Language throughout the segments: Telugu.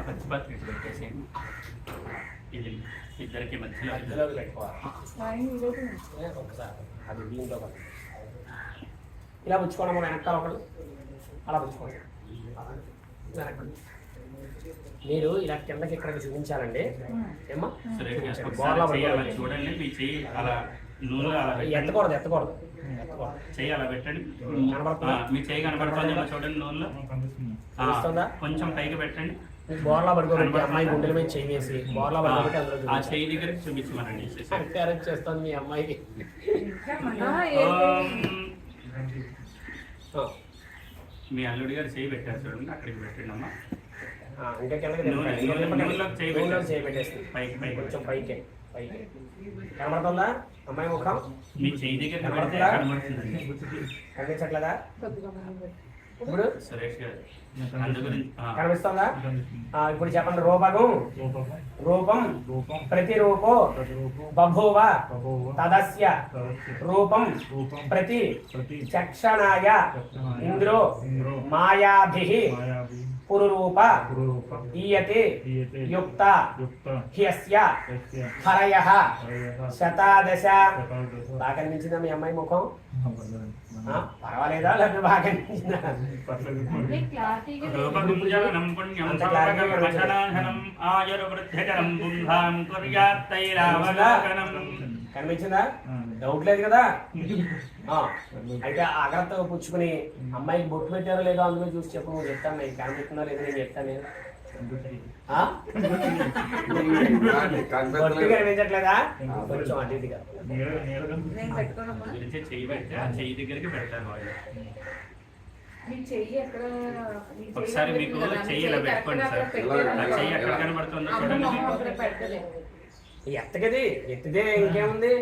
పచ్చిపత్రి పెట్టేసేయండి. ఇది ఇద్దరికి మధ్యలో అది దీంట్లో ఇలా పుచ్చుకోవడం మన వెనకాల ఒకళ్ళు అలా పుచ్చుకోండి. వెనక్కి మీరు ఇలా కిందకి ఇక్కడికి చూపించాలండి. ఏమ్మా చూడండి. మీ చెయ్యి అలా నూనె ఎత్తకూడదు చెయ్యి అలా పెట్టండి. మీ చెయ్యి కనబడుతుంది చూడండి. నూనెలో కొంచెం పైకి పెట్టండి. బోర్లా పడుకోబెట్టి అమ్మాయి గుండెల మీద చెయ్యి వేసి బోర్లా పడుకోబెట్టి అందులో ఆ చెయ్యి దగ్గర చూపించమనండి. అరేంజ్ చేస్తాను మీ అమ్మాయికి. మీ అల్లుడి గారు చెయ్యి పెట్టారు చూడండి. అక్కడికి పెట్టండి అమ్మా. ఇంకా చేయి పెట్టేస్తుంది. పైకి పైకి కొంచెం పైకి కనబడుతుందా అమ్మాయి ముఖం? మీ చెయ్యి దగ్గర కనిపించట్లేదా ఇప్పుడు? సురేష్ గారు కనిపిస్తుందా? ఇప్పుడు చెప్పండి. రూపం ప్రతిరూపో బభూవ తదస్య రూపం ప్రతి చక్షణాయ ఇంద్రో మాయాభిః పురురూప ఈయతే యుక్త హ్యస్య హరయః శతాదశ. బాగా కనిపించిందా మీ అమ్మాయి ముఖం? పర్వాలేదా లేకపోతే బాగా కనిపించిందా? కనిపించిందా? డౌట్ లేదు కదా? అయితే ఆగ్రత్తగా పుచ్చుకుని అమ్మాయికి బొట్టు పెట్టారో లేదో అందులో చూసి చెప్పు. నువ్వు చెప్తాను నేను కనిపిస్తున్నా లేదో నేను చెప్తాను. బొట్టు కనిపించట్లేదా? కొంచెం అటు ఇటుగా చెయ్యి దగ్గరికి పెడతాను. ఒకసారి మీకు చెయ్యి ఇలా పెట్టుకోండి సార్. చెయ్యి ఎక్కడ కనబడుతుందో చూడండి. ఎత్తకది ఎత్తితే ఇంకేముంది?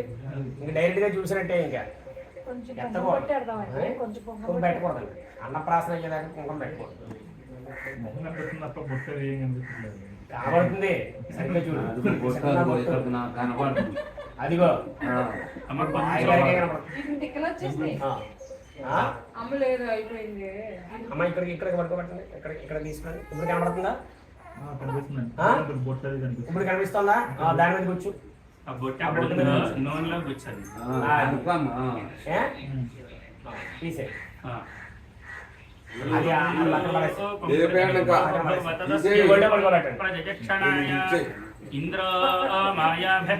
ఇంక డైరెక్ట్ గా చూసినట్టే. ఇంకా ఎత్తకూడదు, కుంకుమ పెట్టకూడదు. అన్నప్రాసన అయ్యేదాకా కుంకుమ పెట్టకూడదు. కనబడుతుంది సరిగ్గా చూడు. అదిగో అమ్మ ఇక్కడికి పడుకోబెట్టండి. ఇక్కడ తీసుకోండి. ఇప్పుడు కనబడుతుందా? ఇప్పుడు కనిపిస్తుందా? దాని మీద కూర్చు. తీసే ఇంద్ర మాయాభిః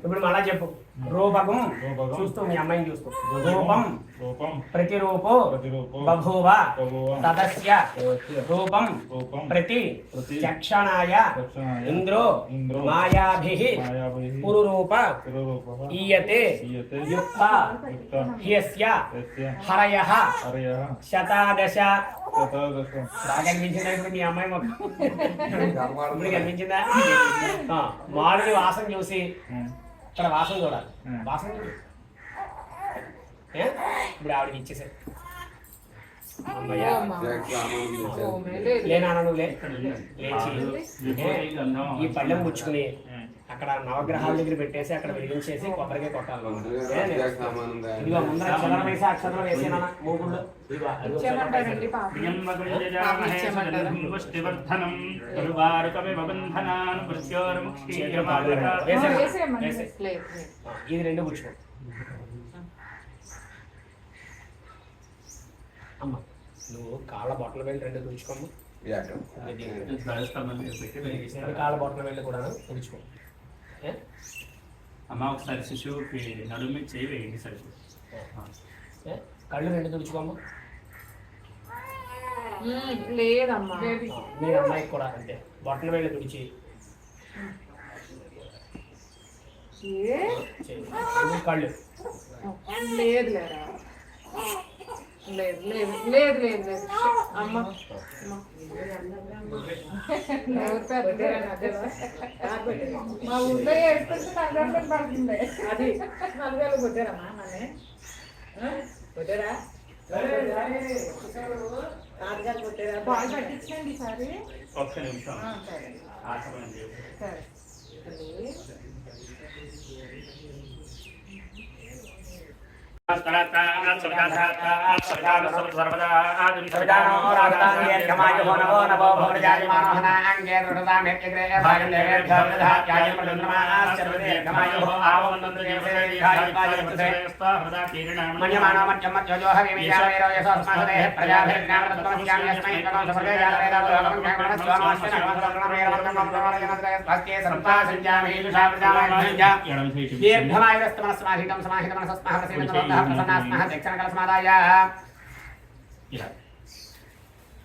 ఇప్పుడు మళ్ళా చెప్పు. రూపకం చూస్తూ మీ అమ్మాయిని చూస్తూ. రూపం ప్రతిరూపో బభూవ తదస్య రూపం ప్రతి చక్షణాయ ఇంద్రో మాయాభిః పురురూప ఈయతే యుక్త హ్యస్య హరయః శతాదశ. బాగా కనిపించిందా ఇప్పుడు మీ అమ్మాయి మొక్క? ఇప్పుడు కనిపించిందా? మామిడి వాసన చూసి ఇక్కడ వాసన చూడాలి. వాసన చూడు. ఇప్పుడు ఆవిడకి ఇచ్చేసారు. లేనా నువ్వు లేచి ఈ పళ్ళెం పుచ్చుకుని అక్కడ నవగ్రహాల దగ్గర పెట్టేసి అక్కడ వెలిగించేసి కొబ్బరికాయ కొట్టాలి. ఇదిగో ముందర అక్షరం వేసి అక్షరం వేసేనా మూగుళ్ళు ఇది రెండు పుచ్చుకో. అమ్మ నువ్వు కాళ్ళ బొట్టల వెళ్ళి రెండు తుడుచుకోమ్మా. కాళ్ళ బొట్టల వెళ్ళి కూడా తుడుచుకో. అమ్మ ఒకసారి శిశువుకి నడుము చేయి వేయండి. సరే కళ్ళు రెండు తుడుచుకోమ్మా. లేదమ్మా మీ అమ్మాయికి కూడా అంతే. బొట్టల వెళ్ళి తుడిచి కళ్ళు. లేదు లేరా లేదు లేదు లేదు లేదు లేదు అమ్మ మా ఊళ్ళో వేసుకుంటే నలభై పడుతుంది. అది నలభై కొట్టారమ్మా మనే కొట్టారా? తాతగారు కొట్టారా? బాగా పట్టించండి ఈసారి. ఒక్క నిమిషం. సరే సరే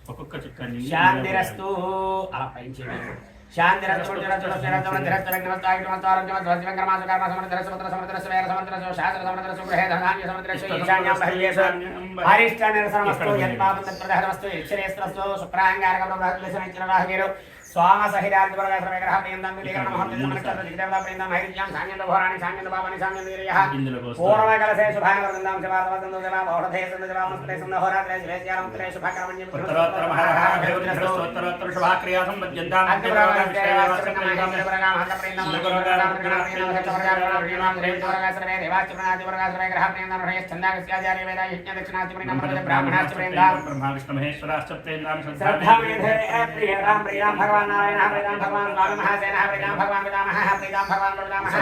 ఒక్కొక్క చుక్కని శాంతిరస్తు అలా పైన శాంతిరస్తు స్వామ సహితాంత भगवान नारायण प्रीतम भगवान स्वामी महासेन प्रीतम भगवान पितामह प्रीतम भगवान बलरामः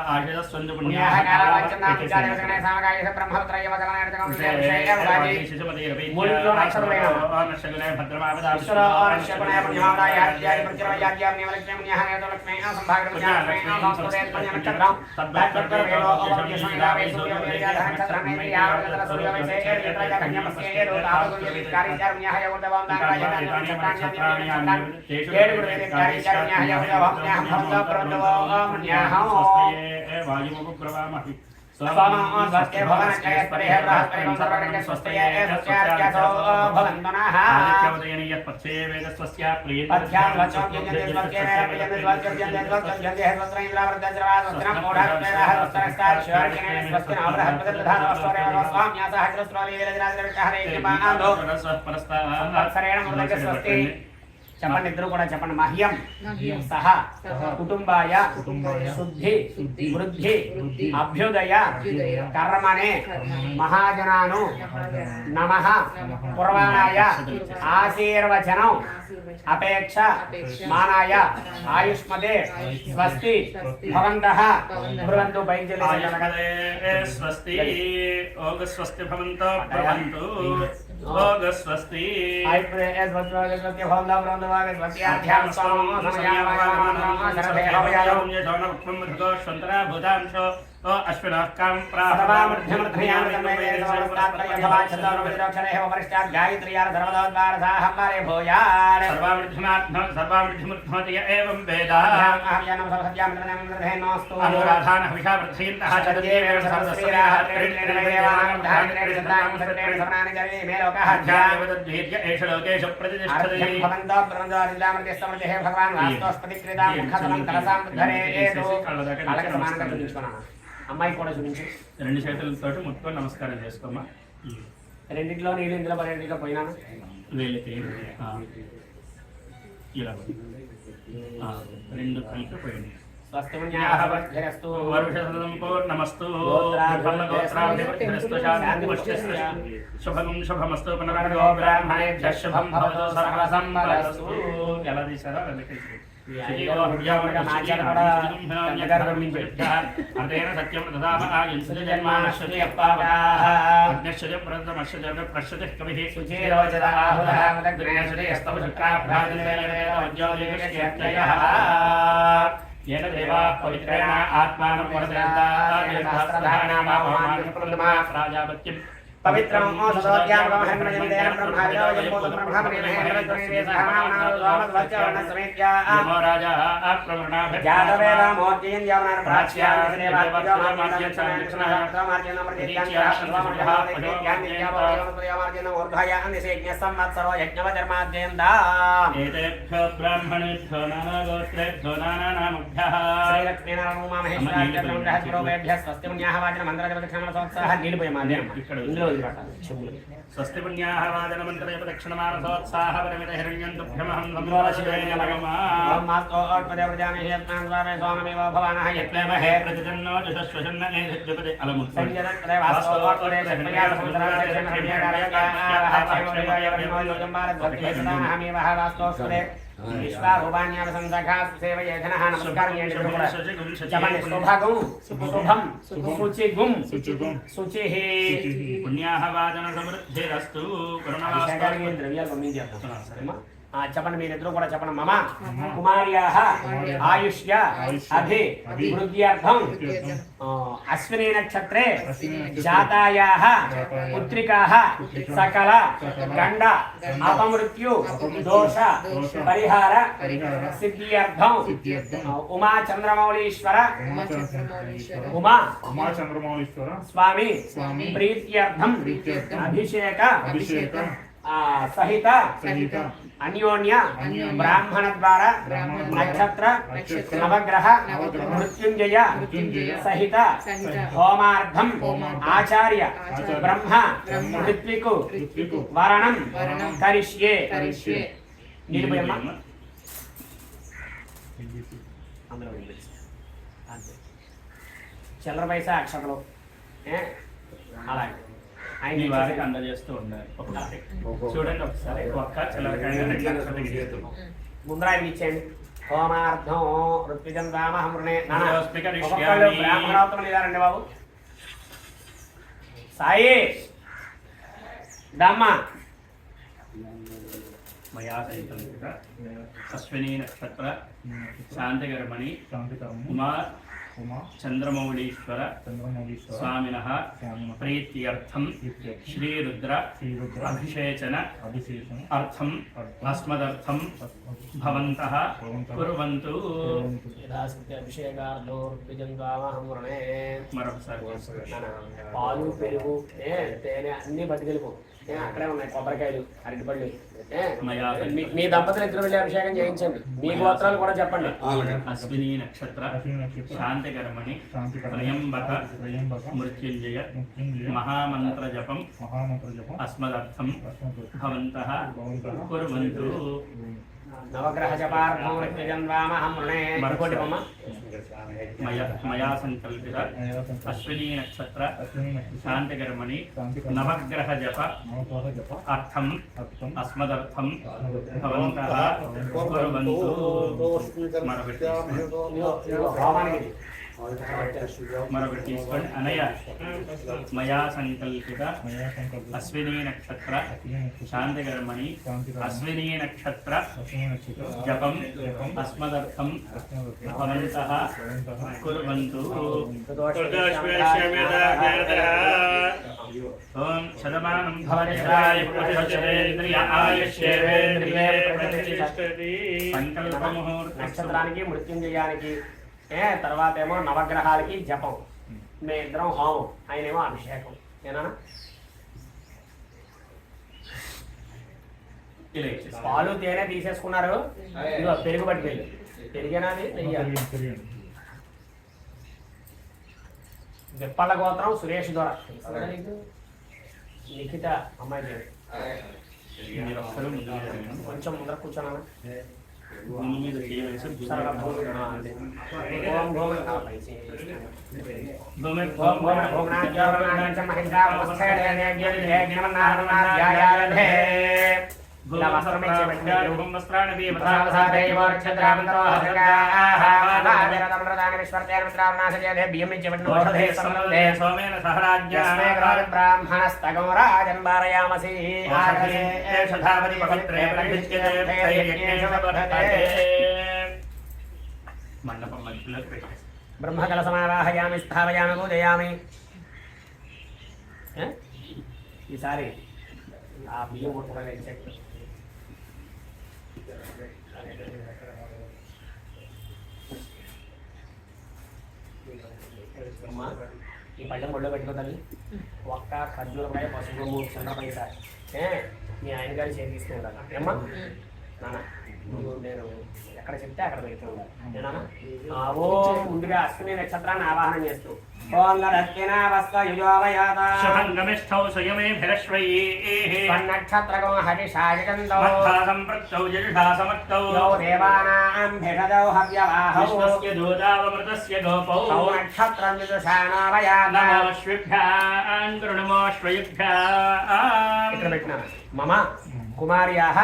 आशय संज पुण्यः कालावचना विचारवचने सामगाय ब्रह्मपुत्रय वचनार्थकं श्रेयवादी मूल्यो नक्षत्रलेन नक्षत्रले भद्रमावदाय ईश्वर नक्षत्रले पुण्यमादाय आद्याय प्रचरयाद्याय निवलक्ष्मी पुण्यः नेतलक्ष्मी संभागपुण्यः संस्कृते पुण्यनक्षत्रं तद्भक्तवेलो अवज्ञ संगावे सूर्योदयधनक्षत्रमेव यावदर सूर्योदये एतया कन्यामस्ये एतोतावदुल्य कार्यचारुण्यः योगदवां दानाय చెప్పండి ఇద్దరు కూడా చెప్పండి మహ్యం సహ కుటుంబాయ శుద్ధి వృద్ధి అభ్యుదయ కర్మణే మహాజనాను నమః పుర్వాణాయ ఆశీర్వచనం అపేక్ష మానాయ ఆయుష్మదే స్వస్తి భవంతః భ్రువంతు పైంజలి స్వస్తి ఓగ స్వస్తి భవంతో భవంతు ఓగ స్వస్తి अश्विनाकां एवं वेदा अनुराधान हविषा वृद्धीन्तः एष लोकेषु प्रतिष्ठति అమ్మాయి కూడా చూపించు రెండు చేతులతో ముట్టుకొని నమస్కారం చేసుకోమ్మా రెండిట్లో నీళ్ళు ఇందులో రెండిట్లో పోయినాను వీళ్ళకి ఇలా రెండు కలిపి పోయింది పూర్ణమస్తు శుభం శుభమస్తు శుభం ఎలా తీసారో సత్యం येन देवा पवित्रेण आत्मानं प्राजापत्यं पवित्रं ओषधोद्यान ब्रह्मण्यदेन ब्रह्माविदोयं बोधब्रह्मपरिणेन्द्रद्वैवेशहानानादोमद्वच्चवर्णसमेत्या नमो राजा अप्रवर्णाभ्य जातवेदा मोद्यं यवनार प्राच्यां ब्राह्मणेभ्यो नानागोत्रेभ्यो नानानामभ्यः లక్ష్మీనారాయణ మహేశ్వర స్వస్తి పుణ్యాహ వాచన మంత్రజపదక్షిణమనసోత్సాహ నీళ్ళిపోయే మాదే ఇందులో చెవులు స్వస్తి పుణ్యాహ వాచన మంత్రజపదక్షిణమనసోత్సాహ పరిమిత హిరణ్యం తుభ్యమహం పుణ్యాహవాదన సమృద్ధిరస్తు ద్రవ్యాలు చెప్పండి మీరిద్దరూ కూడా చెప్పండి మమ కుమార్యాః ఆయుష్య అభివృద్ధ్యర్థం అశ్విని నక్షత్రే జాతాయాః పుత్రికాః సకల గండ అపమృత్యు దోష పరిహార సిద్ధ్యర్థం ఉమా చంద్రమౌళీశ్వర స్వామి ప్రీత్యర్థం అభిషేక సహిత అన్యోన్య బ్రాహ్మణ ద్వారా నక్షత్ర నవగ్రహ మృత్యుంజయ సహిత హోమార్థం ఆచార్య బ్రహ్మ ఋత్వికు వరణం కరిష్యే. చిల్లర పైసా అక్షతలు అలాగే మీ వారికి అందజేస్తూ ఉండాలి. చూడండి ఒకసారి ఒక్క చిల్లరకాయ ముందర ఆయన ఇచ్చేయండి. హోమార్థం ఋత్విజం రామహృణే బ్రాహ్మణోత్తములు ఇదారండి బాబు. సాయి దమ్మ మయా సంకల్పిత అశ్విని నక్షత్ర శాంతికర్మణి ఉమా చంద్రమౌళీశ్వర స్వామినః ప్రీత్యర్థం శ్రీరుద్ర అభిషేచన అర్థం అస్మదర్థం భవంతః కుర్వంతు. మరొకసారి పాలు పెరుగు తేనె అన్ని బతికెలుపు అక్కడే ఉన్నాయి. కొబ్బరికాయలు అరటిపళ్ళు మీ దంపతులు ఇద్దరు వెళ్ళి అభిషేకం చేయించండి. మీ గోత్రాలు కూడా చెప్పండి. అశ్విని నక్షత్ర శాంతికర్మణి త్రయంబక మృత్యుంజయ మహామంత్ర జపం అస్మదర్థం భవంతః కుర్వంతు. నవగ్రహ జపార్థం మరొకటి మయా సంకల్పిత అశ్విని నక్షత్ర శాంతికర్మణి నవగ్రహ జప అర్థం అస్మదర్థం భవంతః కుర్వంతు. మరొకటి తీసుకోండి. అనయ మయా సంకల్పిత అశ్విని నక్షత్ర శాంతికర్మణి అశ్విని నక్షత్ర జపం అస్మదర్థం భవంతః కుర్వంతు. ఓం శతమానం భవతి పురుషేంద్రియ ఆయుష్యేంద్రియే ప్రతిష్టతి. సంకల్ప ముహూర్త నక్షత్రానికి మృత్యుంజయానికి తర్వాత ఏమో నవగ్రహాలకి జపం, మేము ఇద్దరం హోమం, ఆయనేమో అభిషేకం. ఏనా పాలు తేనె తీసేసుకున్నారు. ఇదిగో పెరుగు పట్టుకెళ్ళి పెరిగేనాది విప్పళ్ళ గోత్రం సురేష్ ద్వారా లిఖిత అమ్మాయి కొంచెం ముందర కూర్చున్నా. భూమి మీద చేయవలసి బ్రాహ్మణస్తగం రాజన్వారయామసి మండపం మధ్యలో పెట్టేసి బ్రహ్మకల సమావాహయామి స్థాపయామి పూజయామి. ఈసారి ఆ బియ్యం ముట్టుకోవడం ఈ పళ్ళెం ఒళ్ళో పెట్టుకోదండి. ఒక్క ఖర్జూరకాయ పసుపు 3 చిన్న పైసా మీ ఆయన గారి చేతి తీసుకుంటాను ఏమ్మా నాన్న. నేను ఎక్కడ చెప్తే అక్కడ పెడుతూ ఉండాలి. ఓం ముందుగా అశ్విని నక్షత్రాన్ని ఆవాహనం చేస్తూ ఓం శుభంగమిష్ఠౌ స్వయమేభిరశ్వయే నక్షత్రకో హరిషాయకంతో సంపృక్తౌ జషాసమక్తౌ దేవానాం భిషదౌ హవ్యవాహౌ విష్ణుస్య దూతావమృతస్య గోపౌ నక్షత్రం విదుషానావయాత నమోశ్విభ్యాం కృణమోశ్వయుభ్యాం. ఇక్కడ పెట్టినా మమ కుమార్యాః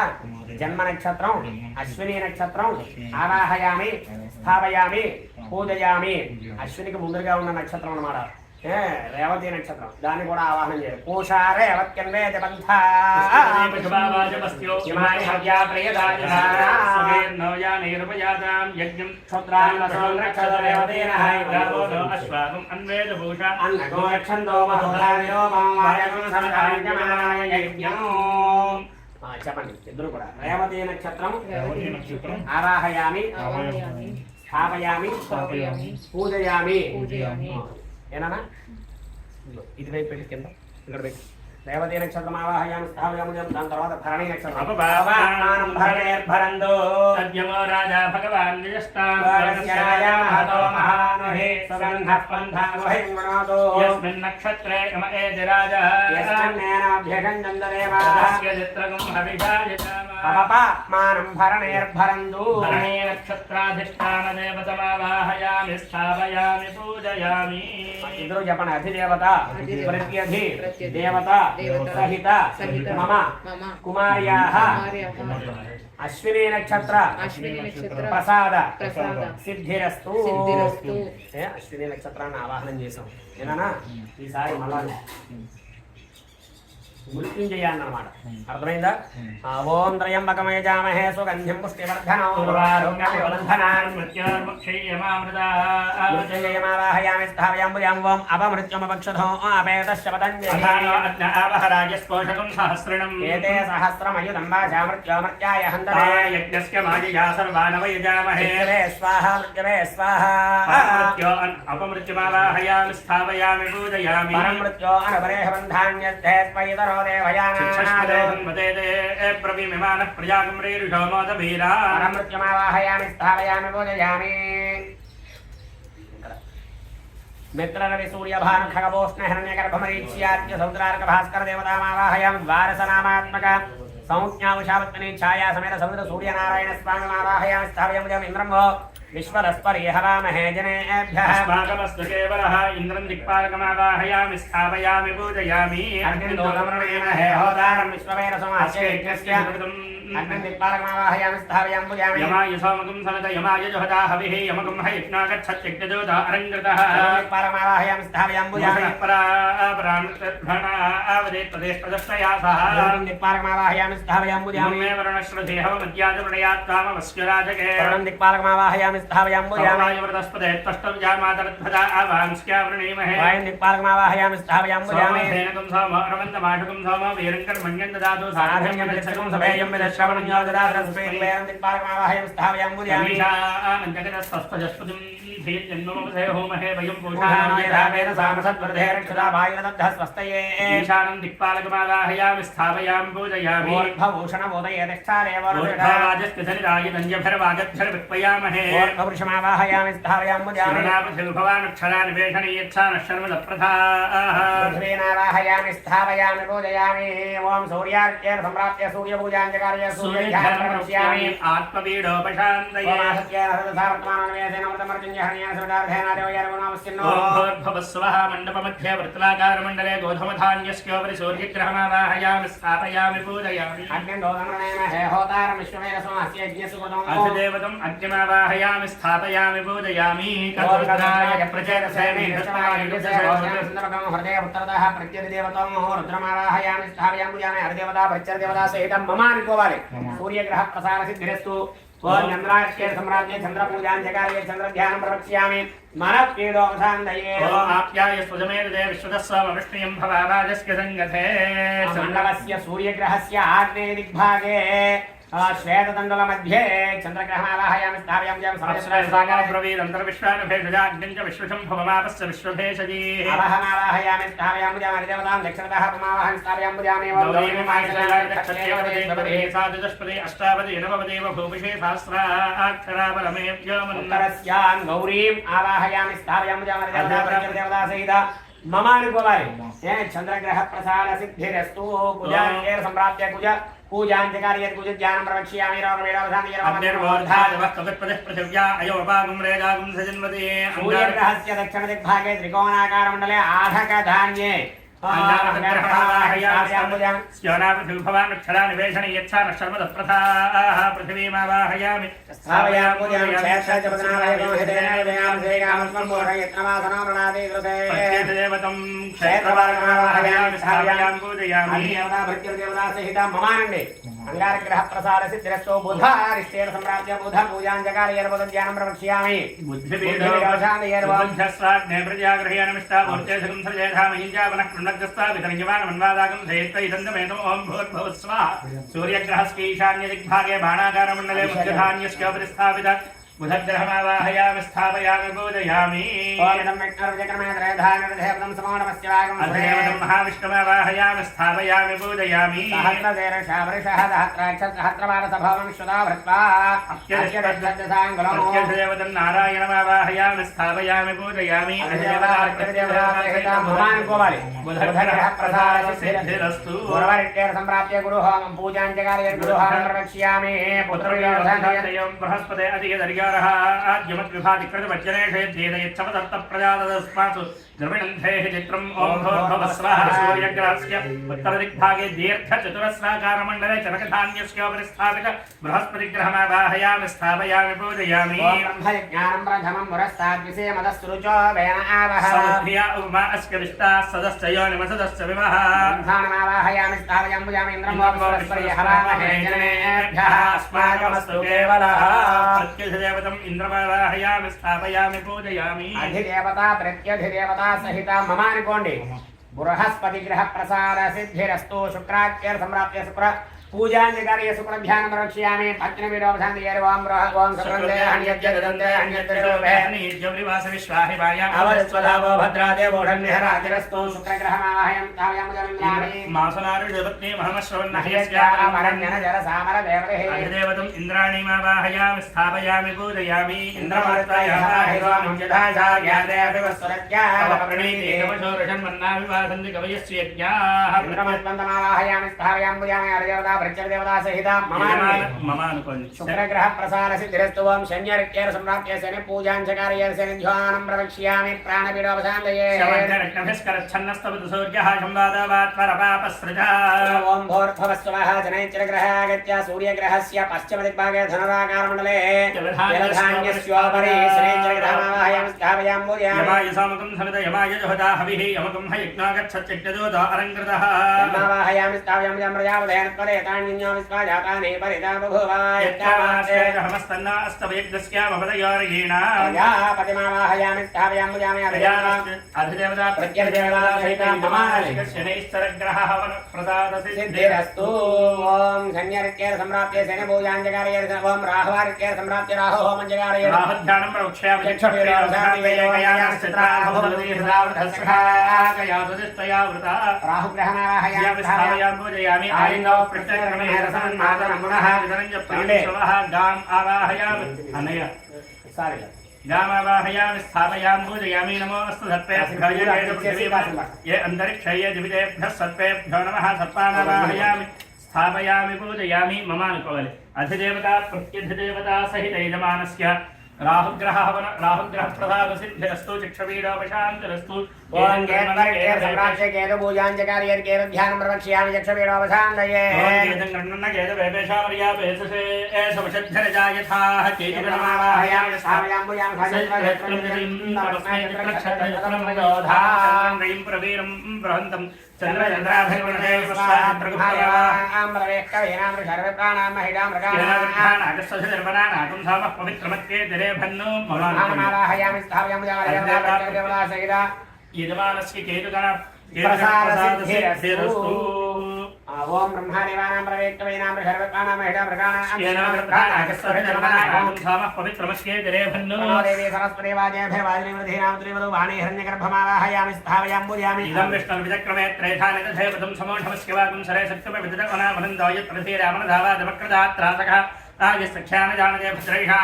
జన్మ నక్షత్రం అశ్విని నక్షత్రం ఆవాహయామి స్థాపయామి పూజయామి. అశ్వినికి ముందుగా ఉన్న నక్షత్రం అన్నమాట. రేవతి నక్షత్రం దాన్ని కూడా ఆవాహనం చేయాలి. పూషా రేవత్యన్వేద బంధా చెప్పండి ఇద్దరు కూడా. రేవతి నక్షత్రం ఆవాహయామి స్థాపయామి పూజయామి. ఏనా ఇది వైపు పెట్టి కింద ఇక్కడ పెట్టి రేవతి నక్షత్రం ఆవాహయామి స్థాపయామి. దాని తర్వాత భరణి నక్షత్రం భరణేర్భరందో సద్యమో రాజా భగవాన్ యస్మిన్ నక్షత్రే యమ ఏతి రాజా మానం భరణేర్భరందు భరణే నక్షత్రాధిష్టాన దేవతమావాహయామి స్థాపయామి పూజయామి. ఇద్దరు చెప్పండి. అధిదేవత ప్రత్యధి దేవత సహిత మమ కుమార్యాః అశ్విని నక్షత్ర ప్రసాద సిద్ధిరస్తు. అశ్విని నక్షత్రాన్ని ఆవాహనం చేసాం. ఏనా ఈసారి మళ్ళా మృత్యుంజయ అన్నమాట. అర్థమైందా? ఓం త్రయంబకమయజామహే సుగంధిం పుష్టివర్ధనం మృత్యుంజయమావాహయామి స్థాపయామి. ఓం అపమృత్యుమపక్షధో అపేతశ్చ సహస్రం ఏతే సహస్రమయుధం వాచా మృత్యోమర్త్యాయ హంతతే యజ్ఞస్య మాయయా సర్వానవయజామహే స్వాహా మృత్యవే స్వాహా అపమృత్యుమావాహయామి స్థాపయామి పూజయామి. పరమృత్యో అనపరేహ బంధాన్యద్ధే త్వయితరో పరమృత్యమావాహయామి స్థాపయామి పూజయామి. మిత్రరవి సూర్యభాను ఖగవోష్ణ హిరణ్యగర్భమరీచ్యాద్య సముద్రార్క భాస్కర దేవతామావాహయామి. ద్వారసనామాత్మక సంజ్ఞావుషావత్మని ఛాయా సమేత సముద్ర సూర్యనారాయణ స్వామిమావాహయామి స్థాపయామి. ఇంద్రం విశ్వరస్పరి హవామహే జనేభ్యః స్మాకమస్తు కేవలః ఇంద్రం దిక్పాలకమావాహయామి స్థాపయామి పూజయామి. అగ్నిర్దోదమృణేమహే హోదారం విశ్వవేద సమహస్య యజ్ఞస్య అగ్నిం దిక్పాలకమావాహయామి స్థాపయామి పూజయామి. యమాయ సోమకం సమత యమాయ జుహదా హవిః యమకం హయజ్ఞాగచ్చత్యజ్ఞదోత అరంగతః దిక్పాలకమావాహయామి స్థాపయామి పూజయామి. పరాపరావదేత్తదేష్టదస్తయాసః దిక్పాలకమావాహయామి స్థాపయామి పూజయామి. మే వరుణశ్రుధేహ మధ్యాజప్రణయాత్వామవస్యరాజకే దిక్పాలకమావాహయామి స్థాపయామి పూజయామి. వృతస్పదేత్తష్టవ్యామాతరద్భదా ఆవాంస్క్యావృణీమహే దిక్పాలకమావాహయామి స్థాపయామి పూజయామి. ేనకం సోమ అరవంతమాటకం సోమ వీరంకర్మణ్యం దదాతు సాధన్యం విదక్షకం సభేయం విదశ్రవణం యోదదాసరస్పేయం దిక్పాలకమావాహయామి స్థాపయామి పూజయామి. జగదస్పజస్పతిం ధీర్యన్నోమహే వయం పూజావేద సామసద్వర్ధే రక్షదా వాయురదద్ధ స్వస్తయే ఈశానం దిక్పాలకమావాహయామి స్థాపయామి పూజయామి. ఊర్ధ్వభూషణ ఉదయే దిక్షారేవ ోర్ధ్వరాజస్థితనిరాయదంజభిర్పయామహే. ఊర్ధ్వపురుషమావాహయామి స్థాపయామి పూజయామి. పృథ్వీనావాహయామి స్థాపయామి పూజయామి. ఓం సూర్యార్ఘ్యేన సంప్రాప్య సూర్యపూజాంజకార్య సూర్యధ్యానమృష్యామి. ఆత్మవీడోపశాంతయే. ఓం ఆసత్యేన సర్వసావర్తమానవేసేన మృతమర్జున్య హర్ణ్యాసవిదార్థేనాదేవయారగుణామస్యన్నో. భూర్భువస్వః మండపమధ్యే వృత్తాకారమండలే గోధుమధాన్యస్యోపరి సూర్యగ్రహమావాహయామి స్థాపయామి పూజయామి. అగ్నిర్దోదమృణేమహే హోతారం విశ్వవేద సమహస్య యజ్ఞసుకృతం. అధిదేవతం అగ్నిమావాహయామి స్థాపయామి పూజయామి. కర్పూరాయ ప్రచేతసేనే హృదయ ఉత్తరదః ప్రత్యధిదేవతం రుద్రమావాహయామి స్థాపయామి పూజయామి. హరిదేవతా ప్రత్యధిదేవతా సహితం మమ అనుకోవాలి. సూర్యగ్రహ ప్రసార సిద్ధిరస్తు. ఓం చంద్రార్కే సమ్రాజ్ఞే చంద్రపూజాంజకార్య చంద్రధ్యానం ప్రవక్ష్యామి. మనఃపీడోపశాంతయే. ఓం ఆప్యాయ స్వజమేదే విశ్వదస్వామ విష్ణుయం భవావాజస్య సంగతే. మండలస్య సూర్యగ్రహస్య ఆగ్నేయ దిగ్భాగే శ్వేతదండల మధ్యే చంద్రగ్రహమావాహయామి స్థాపయామి బ్రవీదంతర్విశ్వానభేషజాగ్నించ విశ్వశంభవమాపస్య విశ్వభేషజీ అవహమావాహయామి స్థాపయామి దేవతాం దక్షిణతః పరమావాహం స్థాపయామి సాధుష్పదే అష్టావదే నవదేవ భూమిషే సహస్రాక్షరాబలమేభ్యోముత్తరస్యాన్ గౌరీం ఆవాహయామి స్థాపయామి దేవతా సహిత మమ అనుకోవాలి చంద్రగ్రహ ప్రసాద సిద్ధిరస్తు కుజాంకేర సంప్రాప్య కుజ పూజాంచకార్య కుజ ధ్యానం ప్రవక్ష్యామి సూర్యగ్రహస్య దక్షిణ దిగ్భాగే త్రికోణాకార మండలే ఆధక ధాన్యే పృథివీమావాహయామి అంగారగ్రహ ప్రసాద సిద్ధిరస్తో బుధారిష్టేన సంప్రాప్య బుధ పూజాంచకార్య బుధ ధ్యానం ప్రవక్ష్యామి सूर्यग्रहस्कीशान्य दिग्भागे बाणाकार मंडले मुख्यधान्यस्य उपरिस्थापित बुधग्रहमावाहयामि स्थापयामि पूजयामि महाविष्णुमावाहयामि स्थापयामि पूजयामि नारायणमावाहयामि स्थापयामि पूजयामि संप्राप्य गुरुहोम पूजांचकार्य गुरुहोम प्रवक्ष्यामि बृहस्पति अधिक आद्यमद्विभातिकृतवज्जनेषेद्येदयच्छवदत्तप्रजातस्मासु द्रविणन्धेः चित्रम् ॐ भूर्भुवस्वः सूर्यग्रहस्य उत्तरदिग्भागे दीर्घचतुरस्राकारमण्डले चरकधान्यस्य उपरिस्थापित बृहस्पतिग्रहमावाहयामि स्थापयामि पूजयामि ब्रह्मज्ञानं प्रथमं पुरस्ताद्विषयमदस्तुरुचो वेन आवह समुद्रिया उपमा अस्य विष्टाः सदश्च योनिमसदश्च विमः ब्रह्माणमावाहयामि स्थापयामि पूजयामि इन्द्रं वस्परिहरामहे जनेभ्यः अस्माकमस्तु केवलः प्रत्यधिदेवतम् इन्द्रमावाहयामि स्थापयामि पूजयामि अधिदेवता प्रत्यधिदेवता सहिता ममानुकोण्डि बृहस्पति ग्रह प्रसाद सिद्धिरस्तु शुक्राख्यर संप्राप्य शुक्र पूजांचकार्य शुक्र ध्यान प्रवक्ष्यामि पत्नीवीरोपशान्तिये ओम ओम शुक्रन्दे हन्यज्जगदन्दे हन्यज्जगोभे नित्यव्रिवास विश्वाहिवाय अवस्वधावो भद्रादेवोढन्यहरातिरस्तु शुक्रग्रहमावाहयं तावयामुदमिन्द्राणि मासनारुजपत्नी महमश्रवन्नहयस्या परन्यन जलसामर देवदेः अधिदेवतम् इन्द्राणीमावाहयामि स्थापयामि पूजयामि इन्द्रमरुतायाहिरोमं यथा जाग्यादेवस्वरज्ञा प्रणीते कवशोरषन्मन्नाविवासन्ति कवयस्य यज्ञाः इन्द्रमत्पन्दमावाहयामि स्थापयामि पूजयामि अर्यवता प्रत्यदेवता सहिता मम अनुकोण्डि शुक्रग्रह प्रसाद सिद्धिरस्तु ओम शन्यर्क्येर संप्राप्य शनि पूजांचकार्य शनि ध्यानं प्रवक्ष्यामि प्राणपीडोपशान्तये शवग्रहणस्करच्छन्नस्तवतु सूर्यः संवादवात्परपापसृजा ओम भूर्भुवस्वः जनैश्चरग्रहागत्य सूर्यग्रहस्य पश्चिमदिग्भागे धनुराकारमण्डले जलधान्यस्योपरि शनैश्चरग्रहमावाहयामि स्थापयामि पूजयामि यमाय सामकं समित यमाय जुहता हविः यमकं ह यज्ञागच्छत्यज्ञदोत अलङ्कृतः यमावाहयामि स्थापयामि प्रजापदयन परे तान्यो विस्वाजातानि परिता बभूवाय यत्तावास्तेजहमस्तन्ना अस्तवयज्ञस्यामपदयोर्येण प्रजापतिमावाहयामि स्थापयामि पूजयामि अधिदेवता प्रत्यधिदेवता सहिता ममालिक शनैश्चरग्रहः प्रसाद सिद्धिरस्तु ओम शन्यर्क्येर संप्राप्य शनि पूजांचकार्य ओम राहुवार्क्येर संप्राप्य राहु होमंचकार्य राहुध्यानं प्रवक्ष्यामि राहुग्रहमावाहयामि स्थापयामि पूजयामि आयिनो प्रत्यक्रमे रसन्मातरं पुनः विदरञ्च प्राणशवः गाम् आवाहयामि अनय गामावाहयामि स्थापयामि पूजयामि नमो अस्तु सर्पेभ्यो ये अन्तरिक्षये दिविदेभ्यः सर्पेभ्यो नमः सर्पानावाहयामि स्थापयामि पूजयामि मम अनुकोवले अधिदेवता प्रत्यधिदेवता सहित यजमानस्य राहुग्रह प्रसाद सिद्धिरस्तु चक्षुवीडोपशान्तिरस्तु ओम केतवर्गेर सम्राज्य केतु पूजांचकार्य केतु ध्यानं प्रवक्ष्यामि चक्षुवीडोपशान्तये एषवशद्धरजायथाः केतुगणमावाहयामि स्थापयामि पूजयामि प्रवीरं बृहन्तं यजमानस्य केतुगण ఓం బ్రహ్మాదేవానాం ప్రవేక్తమేనాం సర్వకానాం మహిళా ప్రకాణాం దేవి సరస్వతి వాజేభిర్వాజినిమృధీనాం త్రివదో వాణి హిరణ్యగర్భమావాహయామి స్థావయామ్బుర్యామి ఇదం విష్ణు విచక్రమే త్రైధానిక ధైవతం సమోఢమస్కివాగం సరే సత్యమవిదకవనామనందాయత్రధీరామనధావాదమక్రదాత్రాసక రాజసఖ్యాన జానదే భద్రైషా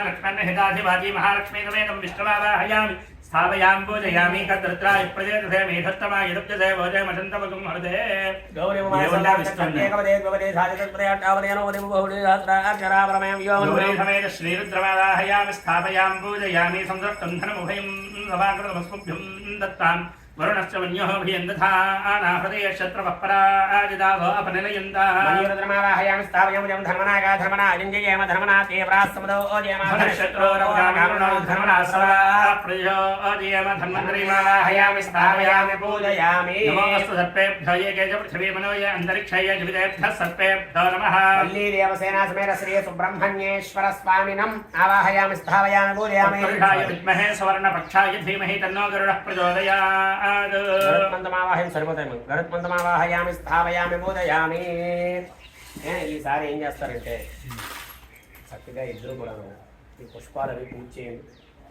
లక్ష్మణహితాధివాజీ మహాలక్ష్మీకమేదం విష్ణుమావాహయామి స్థాపయామ్బోజయామి కద్రుద్రాయ ప్రజేతసే మేధత్తమాయ దుప్యసే భోజయమశంతమగం హృదే గౌరీసమేత శ్రీరుద్రమావాహయామి స్థాపయామ్బోజయామి సంసృప్తం ధనముభయం సమాకృతమస్ముభ్యం దత్తాం వరుణశ్చ మన్యోభియందధానా హృదయ శత్రువఃపరాజిదావో అపనిలయంతాః స్థావయం ధర్మనాగా ధర్మనా అజింజయేమ ధర్మనా తీవ్రాస్తమదో ఓజయేమ ధర్మనా సదా ప్రయోజయేమ ధన్వంతరీమావాహయామి స్థాపయామి పూజయామి నమోస్తు సర్పేభ్యో ఏకే చ పృథివీ మనోయ అంతరిక్షయ జీవితేభ్యః సర్పేభ్యో నమః వల్లీదేవసేనా సమేత శ్రీ సుబ్రహ్మణ్యేశ్వర స్వామినం ఆవాహయామి స్థాపయామి పూజయామి విద్మహే సువర్ణపక్షాయ ధీమహి తన్నో గరుడః ప్రచోదయాత్ గరుత్మంతమావాహయం సరిపోతాయి మనం గరుత్మంతమావాహయామి స్థాపయామి పూజయామి ఈసారి ఏం చేస్తారంటే చక్కగా ఇద్దరు కూడా ఈ పుష్పాలు అవి పూజ చేయండి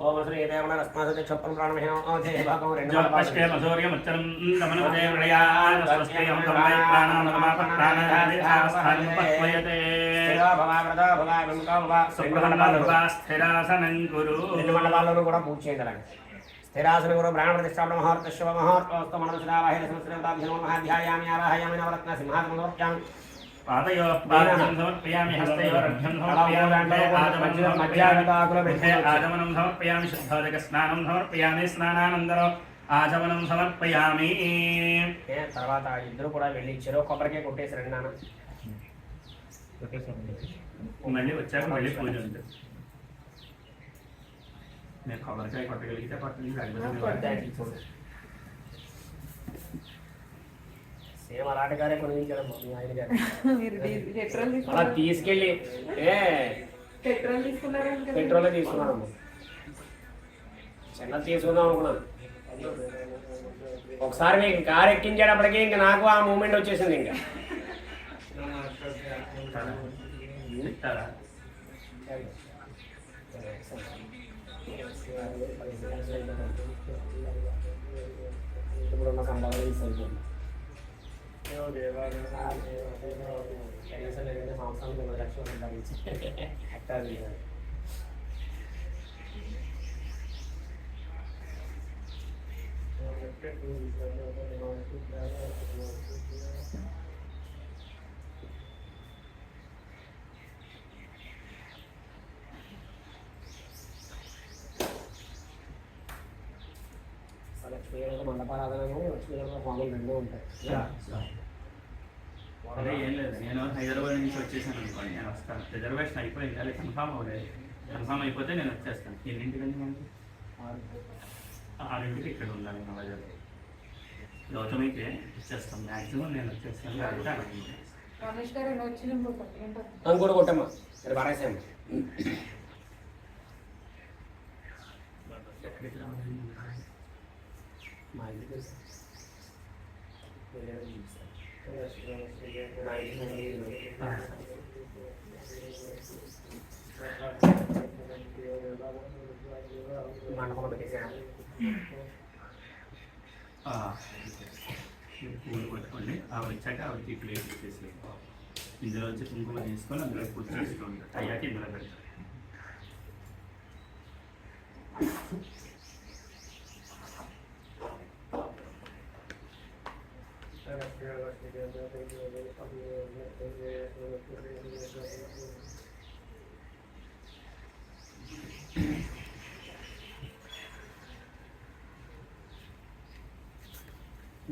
ఓం శ్రీ దేవన రస్మాసతి క్షప్పం ప్రాణమహేం ఓధే భాగం రెండు పశ్కే మసూర్యముచ్చరం దమనోదేవృయాన్ స్వస్త్యం తమై ప్రాణం నమాపత్రాణాదిధాస్థానం పక్వయతే భవాగ్రదా భవా విముఖా భవా సుబ్రహ్మణ్య స్థిరాసనం కురు రెండు మండపాల్లోనూ కూడా పూజ చేయండి అలాగే స్థిరాసన గురు బ్రాహ్మణ ప్రతిష్టాపన మహోర్త శివ మహోర్త మనసురావాహిన సంస్కృతాభినవ మహాధ్యాయామి ఆవాహయామి నవరత్న సింహాసనం సమర్ప్యామి పాదయో పాదం సమర్పయామి హస్తయోరభ్యం సమర్పయామి ఆచమనం సమర్పయామి శుద్ధోదక స్నానం సమర్పయామి స్నానానందరో ఆచమనం సమర్పయామి. తర్వాత ఇద్దరు కూడా వెళ్ళి చెరో కొబ్బరికాయ కొట్టేసారండి నాన్న. మళ్ళీ వచ్చాక మళ్ళీ పూజ ఉంటుంది. నేను కొబ్బరికాయ కొట్టగలిగితే కొట్టగలిగి సేమ్ అలాంటి గారే కొనిపించాడమ్మా మీ ఆయన గారు. పెట్రోల్ అలా తీసుకెళ్ళి పెట్రోల్ తీసుకున్నారమ్మా. చిన్న తీసుకుందాం అనుకున్నాను. ఒకసారి మీకు కారు ఎక్కించేటప్పటికి ఇంకా నాకు ఆ మూమెంట్ వచ్చేసింది. ఇంకా ఇప్పుడున్న సంబంధం సరిపోతుంది. సంవత్సరానికి 10 లక్షలు హెక్టార్ లక్ష్మీ మండపారాధనము లక్ష్మీ హోమం రెండూ ఉంటాయి. అదే ఏం లేదు, నేను హైదరాబాద్ నుంచి వచ్చేసాను అనుకోండి, నేను వస్తాను. రిజర్వేషన్ అయిపోయింది, అది కన్ఫామ్ అవ్వలేదు. కన్ఫామ్ అయిపోతే నేను వచ్చేస్తాను. ఎన్నింటికండి మనకి 6ంటికి ఇక్కడ ఉండాలి. నా బజార్ గౌతమికి వచ్చేస్తాం. మ్యాక్సిమం నేను వచ్చేస్తాను. కూడా కొట్టమ్మా పారేసాము. మా ఇంటికి మండపంలో పెట్టేసాను. పూలు పట్టుకోండి. ఆవిడ వచ్చాక ఆవిడకి ప్లేట్ ఇచ్చేసి ఇందులో వచ్చి కుంకుమ తీసుకొని అందులో పూజ చేసుకోండి. అయ్యాక ఇందులో పెడతారు.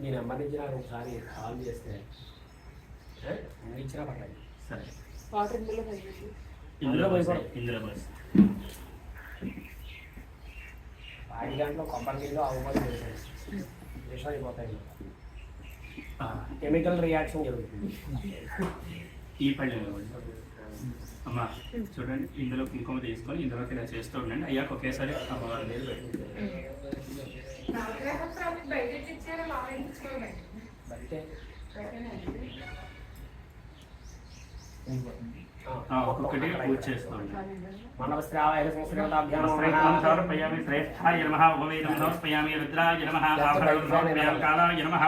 మీ నెంబర్ నుంచి నాకు ఒకసారి కాల్ చేస్తే ఇచ్చినా పర్లేదు. సరే, ఇందులో బస్ 5 గంటలో కొబ్బరి నీళ్ళు అవమానం చేశాను. విషయం అయిపోతాయి. కెమికల్ రియాక్షన్ జరుగుతుంది. ఈ పళ్ళెం అమ్మా చూడండి, ఇందులో కుంకుమ తీసుకొని ఇందులోకి ఇలా చేస్తూ ఉండండి. అయ్యాక ఒకేసారి అమ్మవారి నీళ్ళు పెట్టండి. బయటే ఒక్కొక్కటి పూజ చేస్తాం. మండపస్త్రావాయ సంస్కృతాభ్యాం శ్రేష్ఠం సమర్పయామి, శ్రేష్ఠాయ నమః, ఉపవేదం సమర్పయామి, రుద్రాయ నమః, ఆభరణం సమర్పయామి, కాలాయ నమః.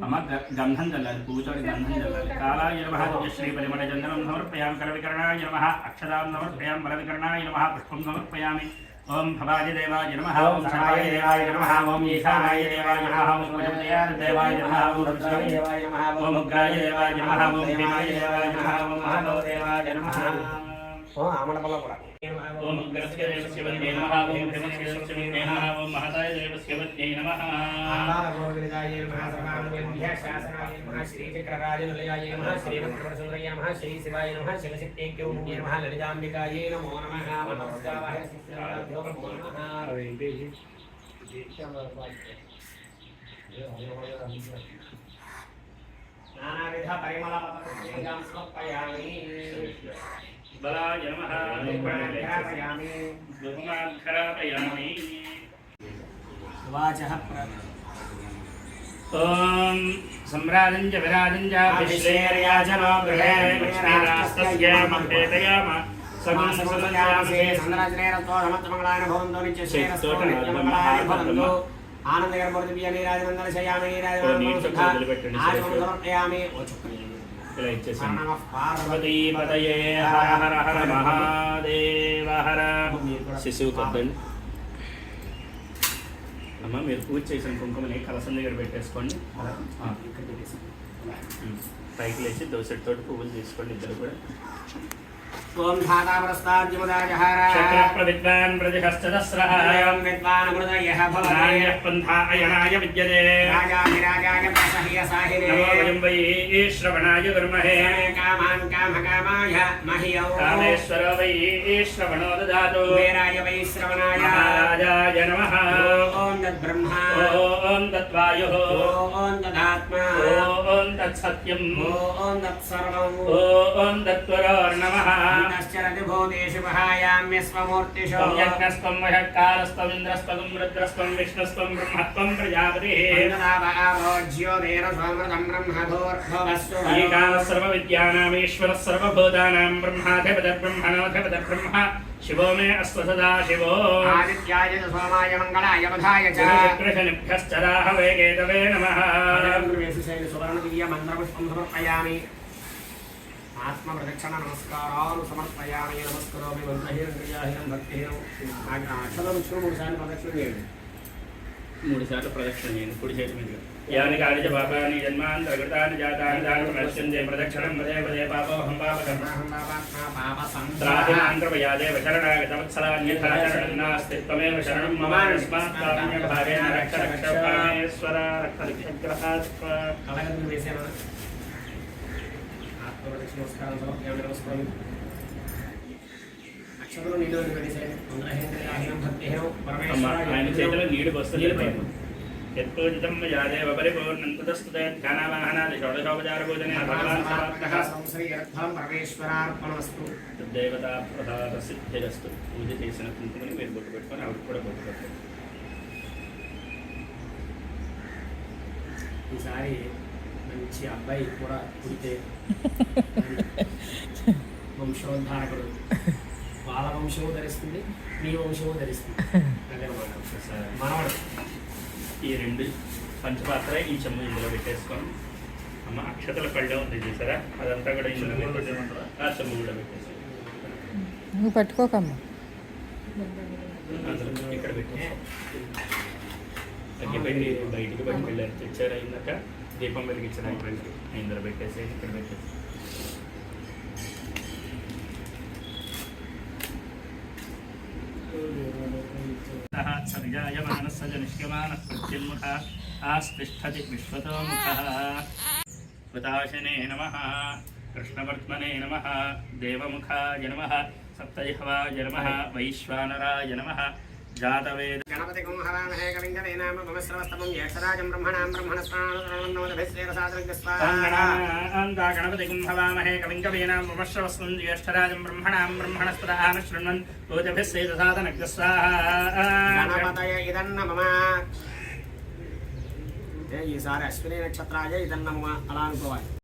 అమ్మ గంధం చల్లాలి, పూజతోటి గంధం చల్లాలి. కాలాయ నమః, శ్రీ పరిమళ చందనం సమర్పయామి, కరవికరణాయ నమః, అక్షరాం సమర్పయామి, బలవికరణాయ నమః, పుష్పం సమర్పయామి. ఓం భవాయ దేవాయ నమః, ఓం శరాయ దేవాయ నమః, ఓం ఈశానాయ దేవాయ నమః, ఓం ప్రజాపతయాయ దేవాయ నమః, ఓం రుద్రాయ దేవాయ నమః, ఓం ఉగ్రాయ దేవాయ నమః, ఓం భీమాయ దేవాయ నమః, ఓం మహాదేవ దేవాయ నమః. ఆమడపల్ల కూడా ఓం ఉగ్రస్య దేవస్య వన్యే నమః, ఓం భీమస్య దేవస్య వన్యే నమః, ఓం మహతాయ దేవస్య వన్యే నమః. ఆలాగోవిదాయ నమః, సర్వానువ్యభ్య శాసనాయ నమః, శ్రీ చక్రరాజ నిలయాయ నమః, శ్రీ వక్రవరసుందరాయ నమః, శ్రీ శివాయ నమః, శివశక్తిక్యూర్ణ్యే నమః, లలితాంబికాయ నమో నమః. నమస్కారాయ శ్రీరాభ్యో నమో నమః. నానావిధ పరిమళ పత్రం సమర్పయామి. బలాయ నమః, సమర్పయామి. బహుమాఘరాపయామి. వాచః ఓం సమ్రాజం చ విరాజం చ విశ్వేర్యాజనో గృహే లక్ష్మీరాస్తస్య మహేతయామ సగుణ సమయాసే సందరాజనేరతో సమస్తమంగళాయ భవంతో నిత్యశ్రేయస్తో నిత్యమంగళాయ భవంతో. ఆనందగర్భోర్దివ్య నీరాజనందన శయామి నీరాజనం సమర్పయామి. ఇలా ఇచ్చేసాను. పార్వతీపతయే హర హర హర మహాదేవ హర. శిశువు కొద్దండి అమ్మ, మీరు పూజ చేసిన కుంకుమని కలసం దగ్గర పెట్టేసుకోండి. పైకి లేచి దోసెట్తో పువ్వులు తీసుకోండి ఇద్దరు కూడా. ఓం ధాతావరస్తార్జుమదాజహార చక్రప్రవిద్వాన్ ప్రతిహస్తదస్రః విద్వాన్ హృదయః భవతే నాయః పంథాయనాయ విద్యతే రాజాధిరాజాయ ప్రసహ్య సాహిరే నమో వయం వై శ్రవణాయ విర్మహే కామాన్ కామకామాయ మహ్యౌ కామేశ్వరో వై శ్రవణో దదాతు కుబేరాయ వై శ్రవణాయ మహారాజాయ నమః. ఓం తద్బ్రహ్మ ఓం తద్వాయుః ఓం తదాత్మా ఓం తత్సత్యం ఓం తత్సర్వం ఓం తత్వరోర్నమః. తశ్చరతి భూతేషు వహాయామ్యస్వమూర్తిషు యజ్ఞస్త్వం వహకారస్త్వం ఇంద్రస్త్వం రుద్రస్త్వం విష్ణుస్త్వం బ్రహ్మత్వం ప్రజాపతిః. ఏకాన సర్వవిద్యానామీశ్వరः సర్వభూతానాం బ్రహ్మాధిపతిర్ బ్రహ్మణోధిపతిర్ బ్రహ్మ శివో మే అస్తు సదా శివో. ఆదిత్యాయ చ సోమాయ మంగళాయ బుధాయ చ కృష్ణనిభ్యశ్చరాహవే కేతవే నమః. సువర్ణదివ్య మంత్రపుష్పం సమర్పయామి. ఆత్మ ప్రదక్షిణ నమస్కారాలు సమర్పయామి. నమస్కరోమి. మంత్రహీనం క్రియాహీనం భక్తిహీనం. అక్షరం విష్ణు 3 సార్లు ప్రదక్షిణ చేయండి. 3 సార్లు ప్రదక్షిణ చేయండి కుడి చేతి మీద. యాని కాని చ పాపాని జన్మాంతర్గతాని జాతాని దాని ప్రదక్షిణే ప్రదక్షిణం పదే పదే పాపోహం పాపకర్మాంతర్వయాదేవ శరణాగతవత్సలాన్యథాచరణం నాస్తి త్వమేవ శరణం మమ యస్మాత్ కారుణ్యభావేన రక్ష రక్ష పరమేశ్వర రక్ష రక్షగ్రహాత్వ. కళగంతులు వేసేనా? ఆత్మ ప్రదక్షిణ నమస్కారం సమర్పయామి. నమస్కారం. అక్షరం నీళ్ళు పెట్టేసేయండి. మంత్రహీనం క్రియాహీనం భక్తిహీనం ఆయన చేతిలో పరమేశ్వర నీడు వస్తుంది. యత్పూజితం యాదేవ పరిపూర్ణం తదస్తుతే ధ్యానావాహనాది షోడశోపచారపూజనే భగవాన్ సమాప్తః. సంశ్రీయర్థం పరమేశ్వరార్పణమస్తు. దేవతా ప్రసాద సిద్ధిరస్తు. పూజ చేసిన కుంకుమని మీరు బొట్టు పెట్టుకొని ఆవిడ కూడా బొట్టు పెట్టండి. ఈసారి మంచి అబ్బాయి కూడా పుడితే వంశోద్ధారకుడు వాళ్ళ వంశము ధరిస్తుంది, మీ వంశము ధరిస్తుంది. అదనమాట మనవడు. ఈ 2 పంచపాత్ర ఈ చెమ్ము ఇందులో పెట్టేసుకొని అమ్మ అక్షతల పళ్ళె ఉంది చూసారా, అదంతా కూడా ఇందులో పెట్టేసేమంటారా? ఆ చెమ్ము కూడా పెట్టేసి నువ్వు పట్టుకోకమ్మా. అందులో ఇక్కడ పెట్టేసి అగ్గిపెట్టి బయటికి బయటకు వెళ్ళారు. తెచ్చారు అయినాక దీపం వెలిగించడానికి వెళ్ళి ఇందులో పెట్టేసి ఇక్కడ పెట్టేసి సవిజాయమానస్స జనిష్యమానః ప్రత్యున్ముఖ ఆస్తిష్ఠతి విశ్వతోముఖః. హృతాశనే నమః, కృష్ణవర్త్మనే నమః, దేవముఖాయ నమః, సప్తజిహ్వాయ నమః, వైశ్వానరాయ నమః, జాతవేద గణపతి కుంహరామహే కవింగవేనామ భవస్రవస్తమం జ్యేష్ఠరాజం బ్రహ్మణాం బ్రహ్మణస్నానోదభిశ్రేరసాదృగ్యస్వాహా. గణపతి కుంభవామహే కవింకవీనాం ఉపశ్రవస్వం జ్యేష్ఠరాజం బ్రహ్మణాం బ్రహ్మణస్పదామ శృణ్వన్ పూజభిశ్రేరసాదనగ్రస్వాహా. గణపతయ ఇదన్న మమ. ఈసారి అశ్విని నక్షత్రాయ ఇదన్న మమ అలా అనుకోవాలి.